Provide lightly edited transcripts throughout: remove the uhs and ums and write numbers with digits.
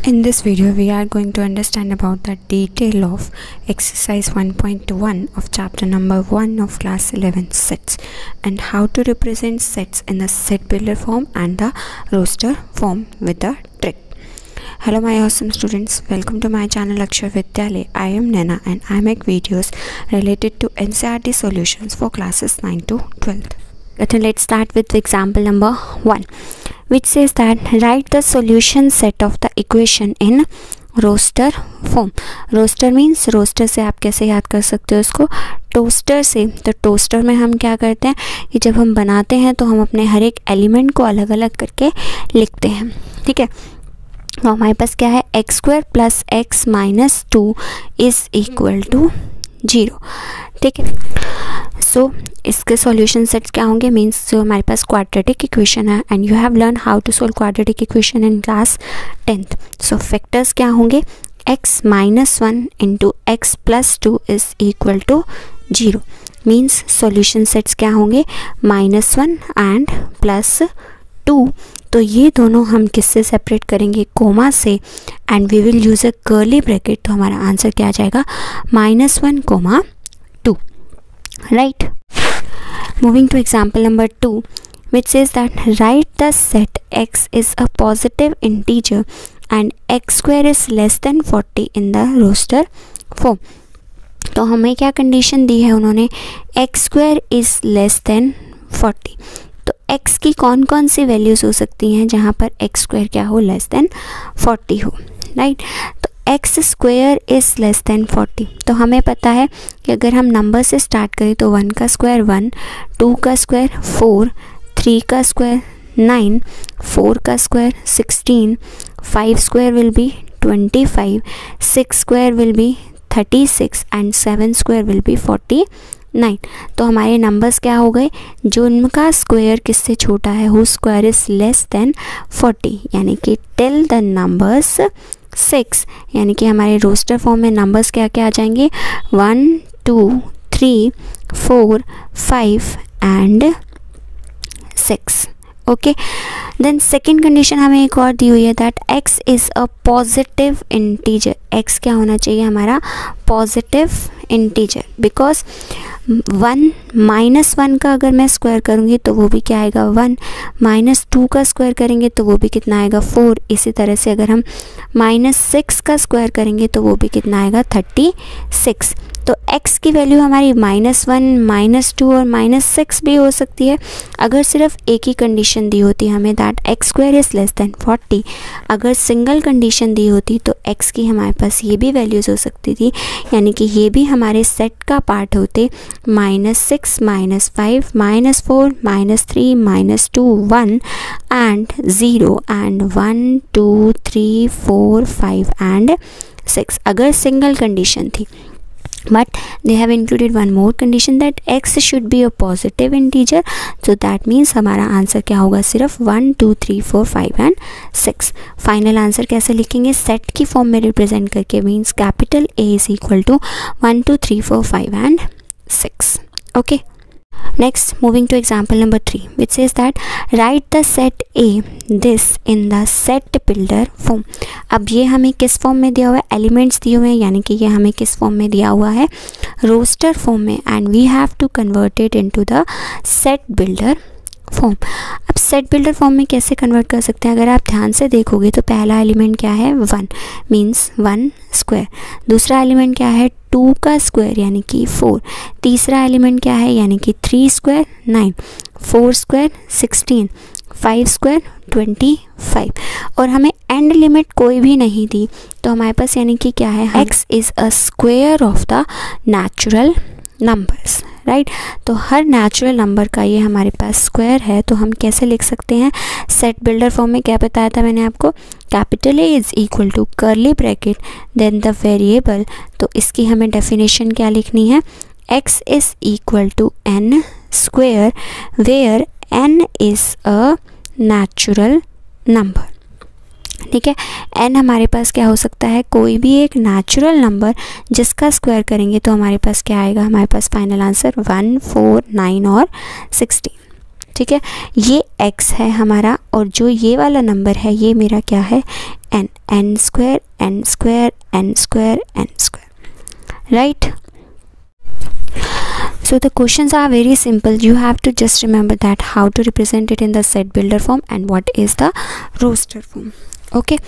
In this video, we are going to understand about the detail of exercise 1.1 of chapter number 1 of class 11 sets and how to represent sets in the set builder form and the roster form with the trick. Hello my awesome students, welcome to my channel Akshar Vidyalaya. I am Nena and I make videos related to NCERT solutions for classes 9 to 12. Let's start with example number 1, which says that write the solution set of the equation in roster form. Roster means roster से आप कैसे याद कर सकते हो इसको, toaster से. तो टोस्टर में हम क्या करते हैं कि जब हम बनाते हैं तो हम अपने हर एक एलिमेंट को अलग अलग करके लिखते हैं. ठीक है, तो हमारे पास क्या है, x square plus x minus 2 is equal to 0. ठीक है, सो इसके सॉल्यूशन सेट्स क्या होंगे, मीन्स जो हमारे पास क्वाड्रेटिक इक्वेशन है and you have learn how to solve quadratic equation in class 10th. So factors क्या होंगे, x minus 1 into x plus 2 is equal to 0. Means solution sets क्या होंगे, -1 एंड +2. तो ये दोनों हम किससे सेपरेट करेंगे, कोमा से, and we will use a curly bracket. तो हमारा आंसर क्या आ जाएगा, -1, 2. Right, moving to example number 2, which says that write the set x is a positive integer and x square is less than 40 in the roster form. तो हमें क्या condition दी है उन्होंने, x square is less than 40. तो x की कौन कौन सी वैल्यूज़ हो सकती हैं जहाँ पर x square क्या हो, लेस देन 40 हो. राइट, तो x square is less then 40. तो हमें पता है कि अगर हम नंबर से स्टार्ट करें तो 1 का स्क्वायर 1, 2 का स्क्वायर 4, 3 का स्क्वायर 9, 4 का square 16, 5 square will be 25, 6 square will be 36 and 7 square will be 49. तो हमारे नंबर्स क्या हो गए, जो उनका स्क्वायर किससे छोटा है, who square is less then 40, यानी कि टिल द नंबर्स 6, यानी कि हमारे रोस्टर फॉर्म में नंबर्स क्या क्या आ जाएंगे, 1, 2, 3, 4, 5 and 6. Okay, then second condition हमें एक और दी हुई है that x is a positive integer. x क्या होना चाहिए हमारा, पॉजिटिव इंटीजर, बिकॉज 1 -1 का अगर मैं स्क्वायर करूँगी तो वो भी क्या आएगा 1, -2 का स्क्वायर करेंगे तो वो भी कितना आएगा 4. इसी तरह से अगर हम -6 का स्क्वायर करेंगे तो वो भी कितना आएगा 36. तो x की वैल्यू हमारी -1, -2 और -6 भी हो सकती है अगर सिर्फ एक ही कंडीशन दी होती हमें that x square is less then 40. अगर सिंगल कंडीशन दी होती तो x की हमारे पास ये भी वैल्यूज़ हो सकती थी, यानी कि ये भी हमारे सेट का पार्ट होते, -6, -5, -4, -3, -2, 1 एंड 0 एंड 1, 2, 3, 4, 5 एंड 6 अगर सिंगल कंडीशन थी. But they have included one more condition that x should be a positive integer. So that means हमारा आंसर क्या होगा, सिर्फ 1, 2, 3, 4, 5 एंड 6. फाइनल आंसर कैसे लिखेंगे, सेट की फॉर्म में रिप्रेजेंट करके, means capital A is equal to 1, 2, 3, 4, 5 and 6. Okay, next moving to example number 3, which says that write the set A this in the set builder form. अब ये हमें किस form में दिया हुआ है, एलिमेंट्स दिए हुए हैं, यानी कि ये हमें किस फॉर्म में दिया हुआ है, रोस्टर फॉर्म में, and we have to convert it into the set builder form. अब सेट बिल्डर फॉर्म में कैसे कन्वर्ट कर सकते हैं, अगर आप ध्यान से देखोगे तो पहला एलिमेंट क्या है 1, मीन्स 1 स्क्वायर. दूसरा एलिमेंट क्या है 2 का स्क्वायर यानी कि 4. तीसरा एलिमेंट क्या है, यानी कि 3 स्क्वायर 9, 4 स्क्वायर 16, 5 स्क्वायर 25. और हमें एंड लिमिट कोई भी नहीं दी, तो हमारे पास यानी कि क्या है, x is a square of the natural numbers. Right, तो हर नेचुरल नंबर का ये हमारे पास स्क्वायर है. तो हम कैसे लिख सकते हैं, सेट बिल्डर फॉर्म में क्या बताया था मैंने आपको, capital A is equal to curly bracket then the variable. तो इसकी हमें डेफिनेशन क्या लिखनी है, x is equal to n square where n is a natural number. ठीक है, n हमारे पास क्या हो सकता है, कोई भी एक नेचुरल नंबर जिसका स्क्वायर करेंगे तो हमारे पास क्या आएगा, हमारे पास फाइनल आंसर 1, 4, 9 और 16. ठीक है, ये x है हमारा और जो ये वाला नंबर है ये मेरा क्या है n, n square n square n square n square, right. So the questions are very simple. You have to just remember that how to represent it in the set builder form and what is the roster form. Okay,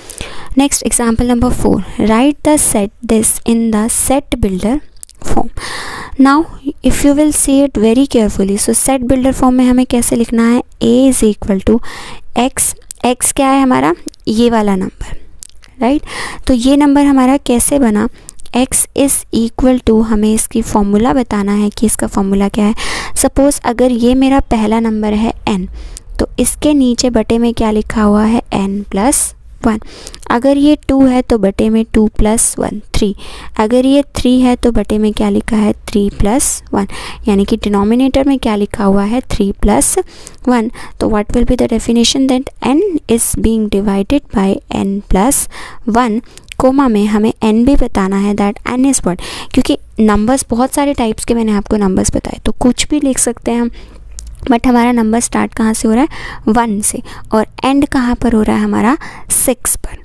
next example number 4. Write the set this in the set builder form. Now if you will see it very carefully, so set builder form में हमें कैसे लिखना है, a is equal to x, x क्या है हमारा, ये वाला नंबर, राइट. तो ये नंबर हमारा कैसे बना, x इज़ इक्वल टू, हमें इसकी फॉर्मूला बताना है कि इसका फॉर्मूला क्या है. सपोज़ अगर ये मेरा पहला नंबर है n, तो इसके नीचे बटे में क्या लिखा हुआ है n+1. अगर ये 2 है तो बटे में 2+1 3. अगर ये 3 है तो बटे में क्या लिखा है 3+1, यानी कि डिनोमिनेटर में क्या लिखा हुआ है 3+1. तो what will be the definition, that n is being divided by n+1, comma में हमें n भी बताना है, दैट n इज़ व्हाट, क्योंकि नंबर्स बहुत सारे टाइप्स के मैंने आपको नंबर्स बताए, तो कुछ भी लिख सकते हैं हम, बट हमारा नंबर स्टार्ट कहाँ से हो रहा है 1 से, और एंड कहाँ पर हो रहा है हमारा 6 पर.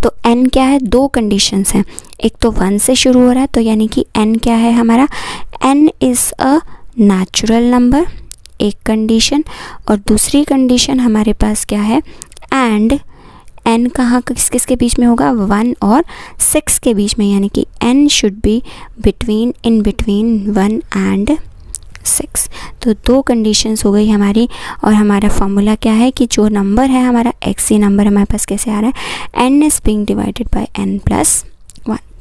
तो n क्या है, दो कंडीशंस हैं, एक तो 1 से शुरू हो रहा है, तो यानी कि n क्या है हमारा, n is a natural number, एक कंडीशन, और दूसरी कंडीशन हमारे पास क्या है, एंड n कहाँ किस किस के बीच में होगा, 1 और 6 के बीच में, यानी कि n should be between, in between 1 and 6. तो दो कंडीशंस हो गई हमारी, और हमारा फॉर्मूला क्या है कि जो नंबर है हमारा x, ये नंबर हमारे पास कैसे आ रहा है, n is being divided by n+1.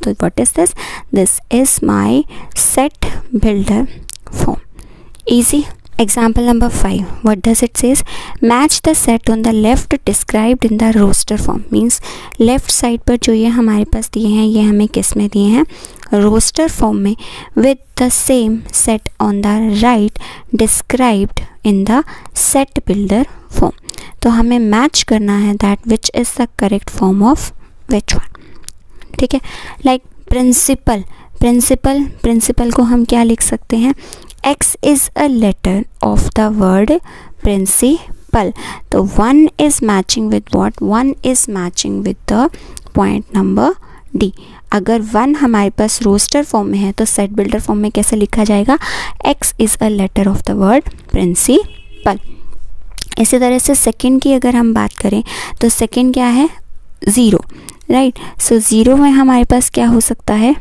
तो what is this, this is my set builder form. Easy. Example number 5. What does it says? Match the set on the left described in the roster form. Means left side पर जो ये हमारे पास दिए हैं, ये हमें किस में दिए हैं, roster form में, with the same set on the right described in the set builder form. तो हमें मैच करना है that which is the correct form of which one. ठीक है, like principal को हम क्या लिख सकते हैं, x is a letter of the word principal. तो 1 is matching with what, 1 is matching with the point number D. अगर 1 हमारे पास रोस्टर फॉर्म में है तो सेट बिल्डर फॉर्म में कैसे लिखा जाएगा, x is a letter of the word principal. इसी तरह से सेकंड की अगर हम बात करें तो सेकंड क्या है, 0, राइट. सो 0 में हमारे पास क्या हो सकता है,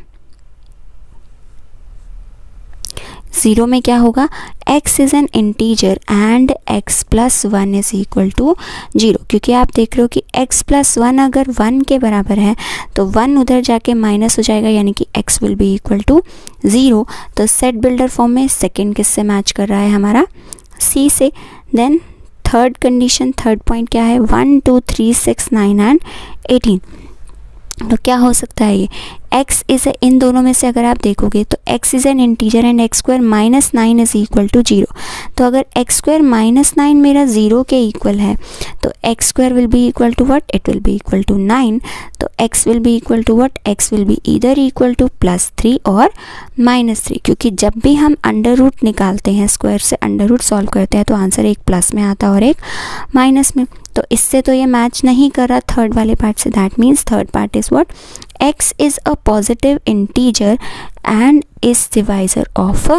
0 में क्या होगा, x is an integer and x+1 is equal to 0. क्योंकि आप देख रहे हो कि x+1 अगर 1 के बराबर है तो 1 उधर जाके माइनस हो जाएगा, यानी कि x will be equal to 0. तो सेट बिल्डर फॉर्म में सेकंड किससे मैच कर रहा है हमारा, c से. Then third condition, third point क्या है, 1 2 3 6 9 एंड 18. तो क्या हो सकता है ये, x इज़, इन दोनों में से अगर आप देखोगे तो x is an integer and x² -9 is equal to 0. तो अगर x² -9 मेरा 0 के इक्वल है तो x² will be equal to what, it will be equal to 9. तो x will be equal to what, x will be either equal to +3 और -3. क्योंकि जब भी हम अंडर रूट निकालते हैं, स्क्वायर से अंडर रूट सॉल्व करते हैं, तो आंसर एक प्लस में आता है और एक माइनस में. तो इससे तो ये मैच नहीं कर रहा थर्ड वाले पार्ट से. That means third part is what, x is a positive integer and is divisor of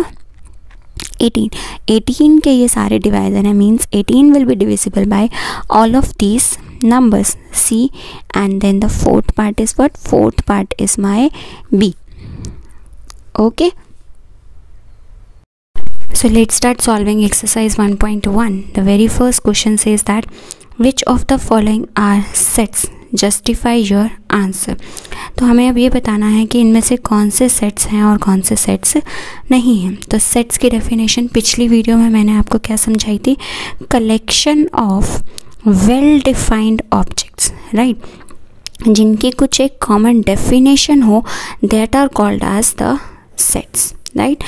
18. 18 के ये सारे डिवाइजर हैं, means 18 will be divisible by all of these numbers C, and then the fourth part is what, fourth part is my B. Okay, so let's start solving exercise 1.1. The very first question says that which of the following are sets, justify your answer. तो हमें अब ये बताना है कि इनमें से कौन से सेट्स हैं और कौन से सेट्स नहीं हैं. तो सेट्स की डेफिनेशन पिछली वीडियो में मैंने आपको क्या समझाई थी, collection of well defined objects, right, जिनकी कुछ एक कॉमन डेफिनेशन हो, that are called as the sets. Right.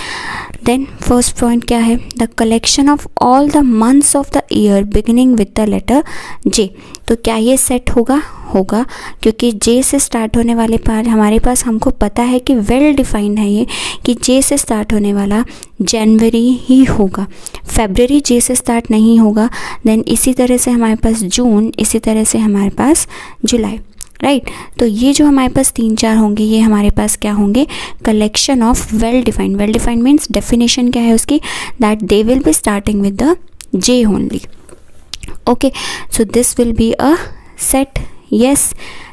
Then first point क्या है, the collection of all the months of the year beginning with the letter J. तो क्या ये set होगा? होगा, क्योंकि जे से स्टार्ट होने वाले पार्ट हमारे पास, हमको पता है कि वेल डिफाइंड है ये कि जे से स्टार्ट होने वाला जनवरी ही होगा, फरवरी जे से स्टार्ट नहीं होगा। देन इसी तरह से हमारे पास जून, इसी तरह से हमारे पास जुलाई, राइट। तो ये जो हमारे पास 3-4 होंगे, ये हमारे पास क्या होंगे? Collection of well defined. Well defined means definition क्या है उसकी? That they will be starting with the J only. Okay, so this will be a set. Yes.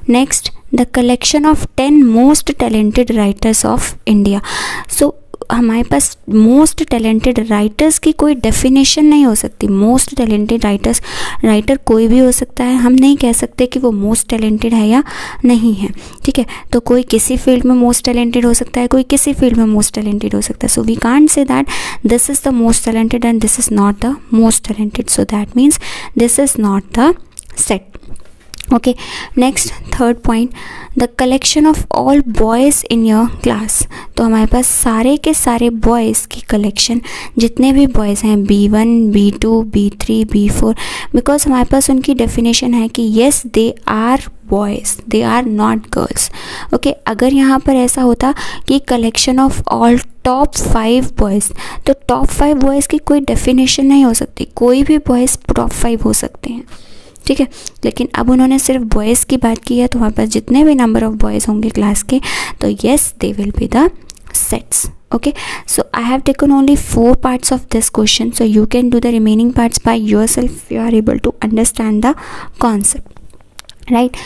Next, the collection of 10 most talented writers of India. So हमारे पास most talented writers की कोई definition नहीं हो सकती। Most talented writer कोई भी हो सकता है, हम नहीं कह सकते कि वो मोस्ट टैलेंटेड है या नहीं है, ठीक है। तो कोई किसी फील्ड में मोस्ट टैलेंटेड हो सकता है, कोई किसी फील्ड में मोस्ट टैलेंटेड हो सकता है। So we can't say that this is the most talented and this is not the most talented, so that means this is not the set. Okay, next third point, the collection of all boys in your class. तो हमारे पास सारे के सारे boys की collection, जितने भी boys हैं B1, B2, B3, B4, because हमारे पास उनकी डेफिनेशन है कि yes they are boys, they are not girls. Okay, अगर यहाँ पर ऐसा होता कि collection of all top 5 boys, तो टॉप 5 बॉयज़ की कोई डेफिनेशन नहीं हो सकती, कोई भी बॉयज़ टॉप 5 हो सकते हैं, ठीक है। लेकिन अब उन्होंने सिर्फ बॉयज़ की बात की है, तो हमारे पास जितने भी नंबर ऑफ बॉयज़ होंगे क्लास के, तो yes they will be the sets. Okay, so I have taken only 4 parts of this question, so you can do the remaining parts by yourself if you are able to understand the concept, right?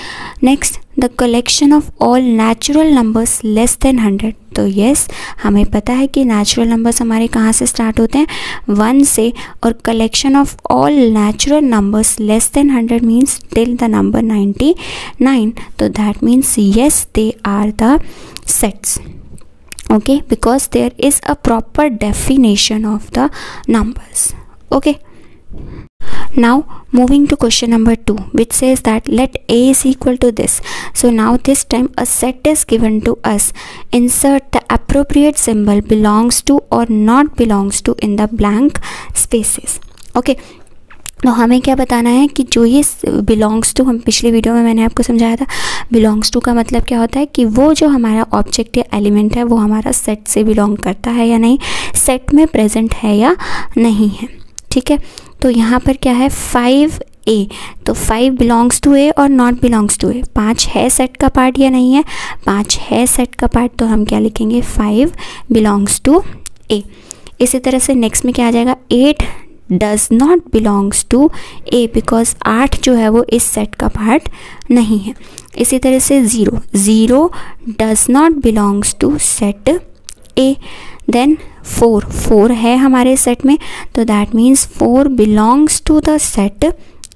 Next, the collection of all natural numbers less than 100. तो yes, हमें पता है कि natural numbers हमारे कहाँ से start होते हैं? 1 से, और collection of all natural numbers less than 100 means till the number 99. तो that means yes, they are the sets. Okay, because there is a proper definition of the numbers. Okay, now moving to question number 2, which says that let A is equal to this. So now this time a set is given to us. Insert the appropriate symbol belongs to or not belongs to in the blank spaces. Okay, तो हमें क्या बताना है कि जो ये belongs to, हम पिछले वीडियो में मैंने आपको समझाया था, बिलोंग्स टू का मतलब क्या होता है कि वो जो हमारा ऑब्जेक्ट या एलिमेंट है वो हमारा सेट से बिलोंग करता है या नहीं, सेट में प्रेजेंट है या नहीं है, ठीक है। तो यहाँ पर क्या है 5A, तो 5 बिलोंग्स टू ए और नॉट बिलोंग्स टू ए। 5 है सेट का पार्ट या नहीं है? 5 है सेट का पार्ट, तो हम क्या लिखेंगे 5 बिलोंग्स टू ए। इसी तरह से नेक्स्ट में क्या आ जाएगा 8 does not belongs to A, because 8 जो है वो इस सेट का पार्ट नहीं है। इसी तरह से 0 does not belongs to set A. Then 4 है हमारे सेट में, तो that means 4 belongs to the set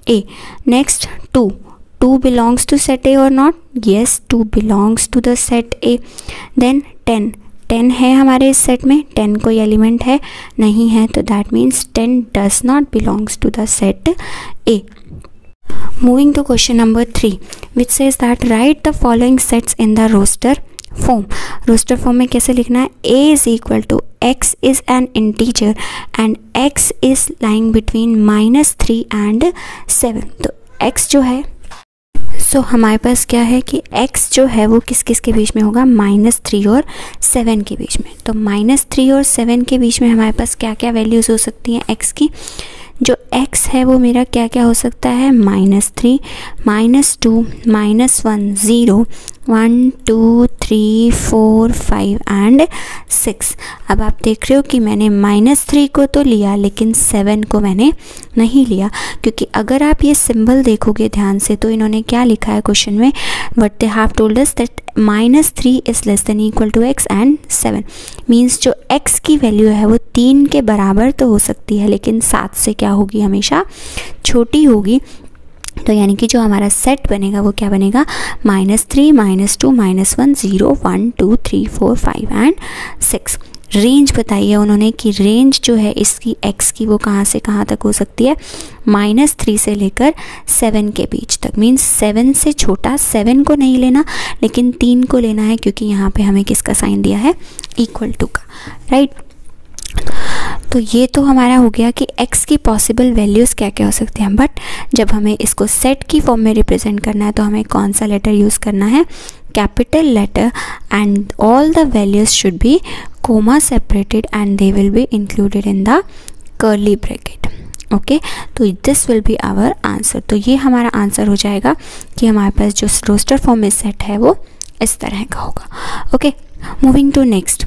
A. Next 2 belongs to set A और not? Yes, 2 belongs to the set A. Then 10 है हमारे इस सेट में, 10 कोई एलिमेंट है नहीं है, तो that means 10 does not belongs to the set A. Moving to question number 3, which says that write the following sets in the roster form. Roster form में कैसे लिखना है? A is equal to x is an integer and x is lying between -3 and 7। तो x जो है, सो हमारे पास क्या है कि x जो है वो किस किस के बीच में होगा? -3 और 7 के बीच में। तो -3 और 7 के बीच में हमारे पास क्या क्या वैल्यूज़ हो सकती हैं x की? जो x है वो मेरा क्या क्या हो सकता है? -3, -2, -1, 0, 1, 2, 3, 4, 5 एंड 6। अब आप देख रहे हो कि मैंने -3 को तो लिया लेकिन 7 को मैंने नहीं लिया, क्योंकि अगर आप ये सिंबल देखोगे ध्यान से तो इन्होंने क्या लिखा है क्वेश्चन में? But they have told us that -3 is less than equal to x and 7। Means जो x की वैल्यू है वो 3 के बराबर तो हो सकती है, लेकिन 7 से क्या होगी? हमेशा छोटी होगी। तो यानी कि जो हमारा सेट बनेगा वो क्या बनेगा? -3, -2, -1, 0, 1, 2, 3, 4, 5 एंड 6। रेंज बताई है उन्होंने कि रेंज जो है इसकी x की वो कहाँ से कहाँ तक हो सकती है, -3 से लेकर 7 के बीच तक। मीन्स 7 से छोटा, 7 को नहीं लेना लेकिन 3 को लेना है, क्योंकि यहाँ पे हमें किसका साइन दिया है, इक्वल टू का, राइट। तो ये तो हमारा हो गया कि x की पॉसिबल वैल्यूज़ क्या क्या हो सकती हैं। बट जब हमें इसको सेट की फॉर्म में रिप्रेजेंट करना है तो हमें कौन सा लेटर यूज़ करना है, capital letter, and all the values should be comma separated and they will be included in the curly bracket. Okay, तो this will be our answer. तो ये हमारा आंसर हो जाएगा कि हमारे पास जो रोस्टर फॉर्म में सेट है वो इस तरह का होगा। Okay, moving to next,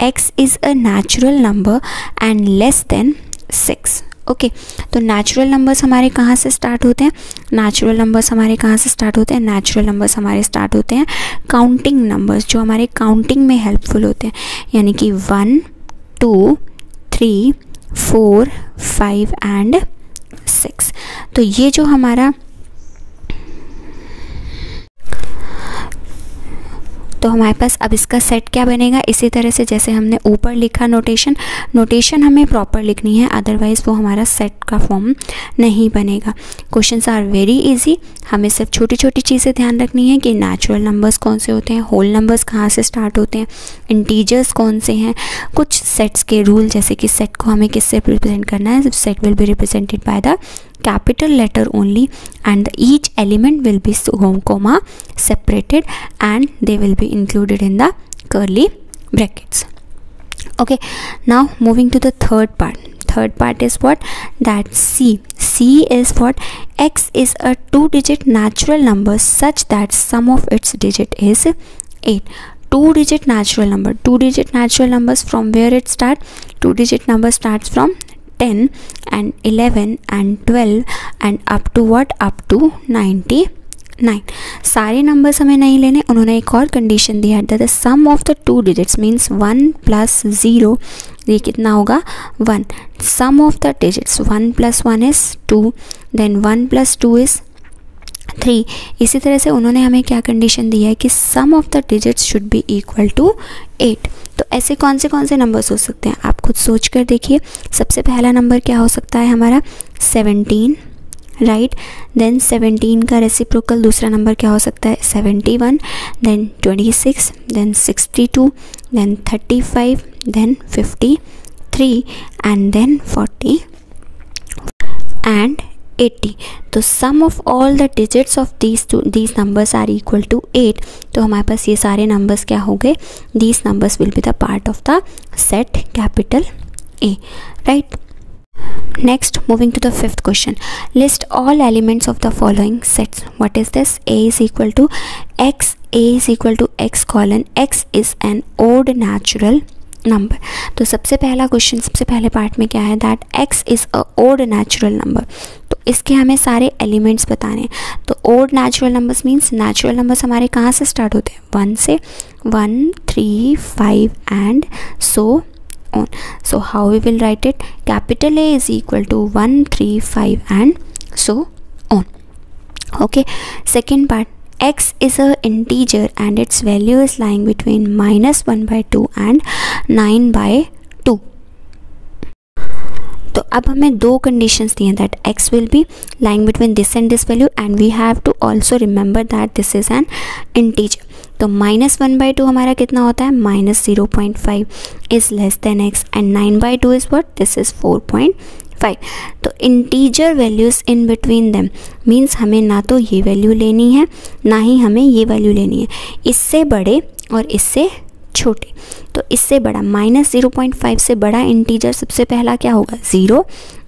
x is a natural number and less than 6. Okay, तो नेचुरल नंबर्स हमारे कहाँ से स्टार्ट होते हैं, नेचुरल नंबर्स हमारे कहाँ से स्टार्ट होते हैं, नेचुरल नंबर्स हमारे स्टार्ट होते हैं काउंटिंग नंबर्स, जो हमारे काउंटिंग में हेल्पफुल होते हैं, यानी कि 1, 2, 3, 4, 5 एंड 6। तो ये जो हमारा तो हमारे पास अब इसका सेट क्या बनेगा, इसी तरह से जैसे हमने ऊपर लिखा नोटेशन हमें प्रॉपर लिखनी है, अदरवाइज़ वो हमारा सेट का फॉर्म नहीं बनेगा। क्वेश्चंस आर वेरी इजी, हमें सिर्फ छोटी छोटी चीज़ें ध्यान रखनी है कि नेचुरल नंबर्स कौन से होते हैं, होल नंबर्स कहाँ से स्टार्ट होते हैं, इंटीजर्स कौन से हैं, कुछ सेट्स के रूल, जैसे कि सेट को हमें किससे रिप्रेजेंट करना है, set will be represented by the capital letter only and each element will be comma separated and they will be included in the curly brackets. Okay, now moving to the third part is what, that C is what, x is a 2-digit natural number such that sum of its digit is 8. 2-digit natural numbers, from where it start, 2-digit number starts from 10 and 11 and 12 and up to what, up to 99. सारे numbers हमें नहीं लेने, उन्होंने एक और condition दिया है, that the sum of the 2 digits means 1 + 0, ये कितना होगा 1, sum of the digits 1 + 1 is 2, then 1 + 2 is 3। इसी तरह से उन्होंने हमें क्या कंडीशन दी है कि sum of the digits should be equal to 8। तो ऐसे कौन से नंबर्स हो सकते हैं, आप खुद सोच कर देखिए। सबसे पहला नंबर क्या हो सकता है हमारा, 17, राइट। देन 17 का रेसिप्रोकल दूसरा नंबर क्या हो सकता है, 71, then 26, then 62, then 35, then 53 and then 40 and 80। तो sum of all the digits of these numbers are equal to 8। तो हमारे पास ये सारे नंबर्स क्या हो गए, these numbers will be the part of the set capital A, right. Next, moving to the fifth question, list all elements of the following sets. What is this? A is equal to x colon x is an odd natural number. तो सबसे पहला question, सबसे पहले part में क्या है, that x is a odd natural number. तो इसके हमें सारे एलिमेंट्स बताने हैं। तो odd natural numbers means natural numbers हमारे कहाँ से स्टार्ट होते हैं, 1 से, 1, 3, 5 and so on. So how we will write it, capital A is equal to 1, 3, 5 and so on. Okay, second part, x is a integer and its value is lying between -1/2 and 9/2. तो अब हमें दो conditions दी हैं, that x will be lying between this and this value and we have to also remember that this is an integer. तो -1/2 हमारा कितना होता है, -0.5 is less than x and 9/2 is what, this is 4.5. तो integer values in between them means हमें ना तो ये वैल्यू लेनी है ना ही हमें ये वैल्यू लेनी है, इससे बड़े और इससे छोटे। तो इससे बड़ा -0.5 से बड़ा इंटीजर सबसे पहला क्या होगा, 0,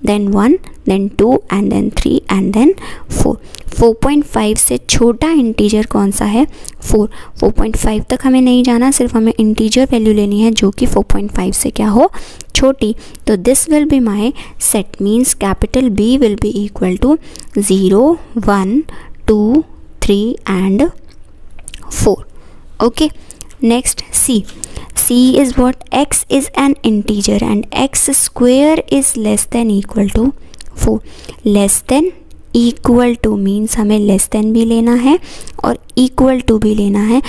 then 1, then 2 and then 3 and then 4। 4.5 से छोटा इंटीजर कौन सा है, 4। 4.5 तक हमें नहीं जाना, सिर्फ हमें इंटीजर वैल्यू लेनी है जो कि 4.5 से क्या हो, छोटी। तो this will be my set, means capital B will be equal to 0, 1, 2, 3 and 4। Okay, next C is what, x is an integer and x square is less than equal to 4. less than equal to means हमें less than भी लेना है और equal to भी लेना है,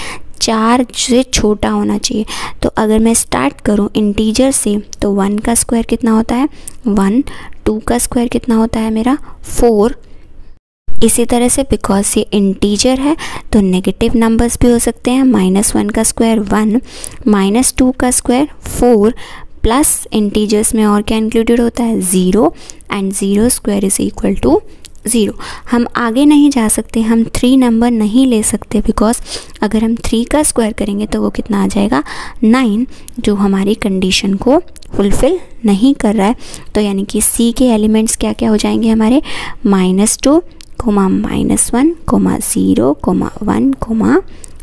4 से छोटा होना चाहिए। तो अगर मैं स्टार्ट करूँ इंटीजर से तो 1 का स्क्वायर कितना होता है 1, 2 का स्क्वायर कितना होता है मेरा 4। इसी तरह से बिकॉज ये इंटीजर है तो नेगेटिव नंबर्स भी हो सकते हैं। -1 का स्क्वायर 1, -2 का स्क्वायर 4, प्लस इंटीजर्स में और क्या इंक्लूडेड होता है 0, and 0 square is equal to 0। हम आगे नहीं जा सकते, हम 3 नंबर नहीं ले सकते बिकॉज अगर हम 3 का स्क्वायर करेंगे तो वो कितना आ जाएगा 9, जो हमारी कंडीशन को फुलफ़िल नहीं कर रहा है। तो यानी कि सी के एलिमेंट्स क्या क्या हो जाएंगे हमारे -2, -1, 0, 1,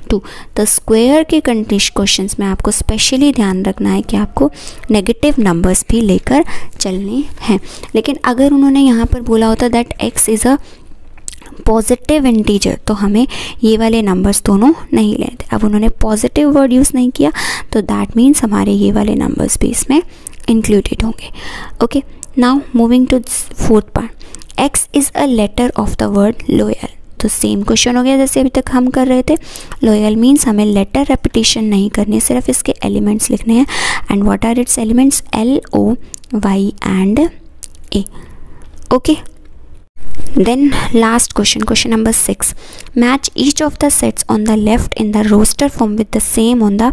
2। तो स्क्वायर के क्वेश्चंस में आपको स्पेशली ध्यान रखना है कि आपको नेगेटिव नंबर्स भी लेकर चलने हैं। लेकिन अगर उन्होंने यहाँ पर बोला होता that x is a positive integer तो हमें ये वाले नंबर्स दोनों नहीं लेते। अब उन्होंने पॉजिटिव वर्ड यूज़ नहीं किया तो दैट मीन्स हमारे ये वाले नंबर्स भी इसमें इंक्लूडेड होंगे। Okay, now moving to fourth part, x is a letter of the word loyal. तो सेम क्वेश्चन हो गया जैसे अभी तक हम कर रहे थे। लॉयल मीन्स हमें लेटर रेपिटेशन नहीं करनी है, सिर्फ इसके एलिमेंट्स लिखने हैं। And what are its elements LOY and A। Okay, then last question number 6, match each of the sets on the left in the roster form with the same on the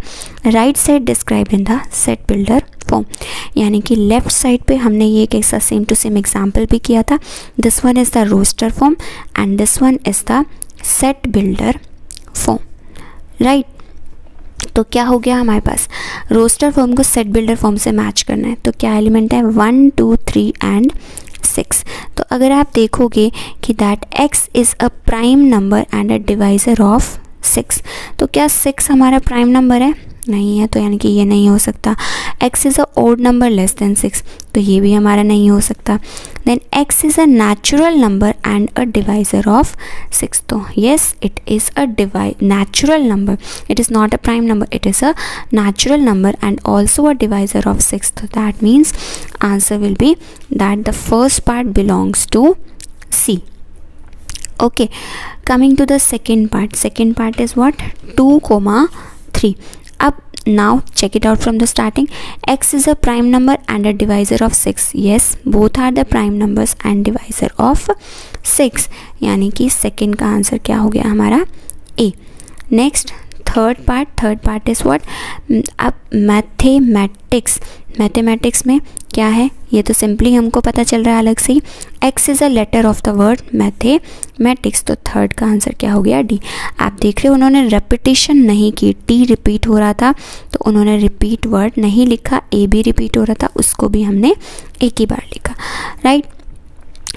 right side described in the set builder form। यानी कि left side पे हमने ये एक ऐसा same to same example भी किया था। This one is the roster form and this one is the set builder form, right. तो क्या हो गया हमारे पास, रोस्टर फॉर्म को सेट बिल्डर फॉर्म से मैच करना है। तो क्या एलिमेंट है 1, 2, 3 एंड 6। तो अगर आप देखोगे कि that x is a prime number and a divisor of 6, तो क्या 6 हमारा प्राइम नंबर है, नहीं है, तो यानी कि ये नहीं हो सकता। x is a odd number less than 6, तो ये भी हमारा नहीं हो सकता। Then x is a natural number and a divisor of 6, तो yes it is a natural number, it is not a prime number, it is a natural number and also a divisor of 6. So that means answer will be that the first part belongs to C. Okay, coming to the second part is what, 2, 3. Up now check it out from the starting. X is a prime number and a divisor of 6. Yes, both are the prime numbers and divisor of 6, यानी कि second का answer क्या हो गया हमारा A. Next third part is what, अब mathematics में क्या है, ये तो सिंपली हमको पता चल रहा है अलग से ही। x is a letter of the word mathematics, तो थर्ड का आंसर क्या हो गया D। आप देख रहे हो उन्होंने रेपिटेशन नहीं की, T रिपीट हो रहा था तो उन्होंने रिपीट वर्ड नहीं लिखा, A भी रिपीट हो रहा था उसको भी हमने एक ही बार लिखा, right.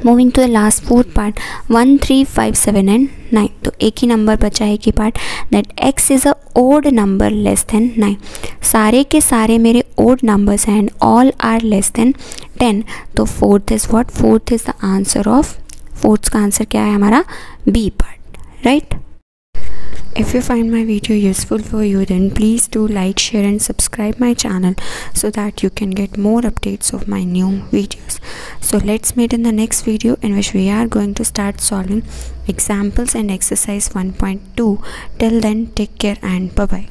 Moving to the last fourth part, 1, 3, 5, 7 and 9। तो एक ही नंबर बचा है, एक ही part, that x is a odd number less than 9। सारे के सारे मेरे ओड नंबर्स हैं and all are less than 10। तो fourth is what, fourth is the answer of, fourth का आंसर क्या है हमारा B part, right. If you find my video useful for you, then please do like, share and subscribe my channel so that you can get more updates of my new videos. So let's meet in the next video in which we are going to start solving examples and exercise 1.2. Till then, take care and bye bye.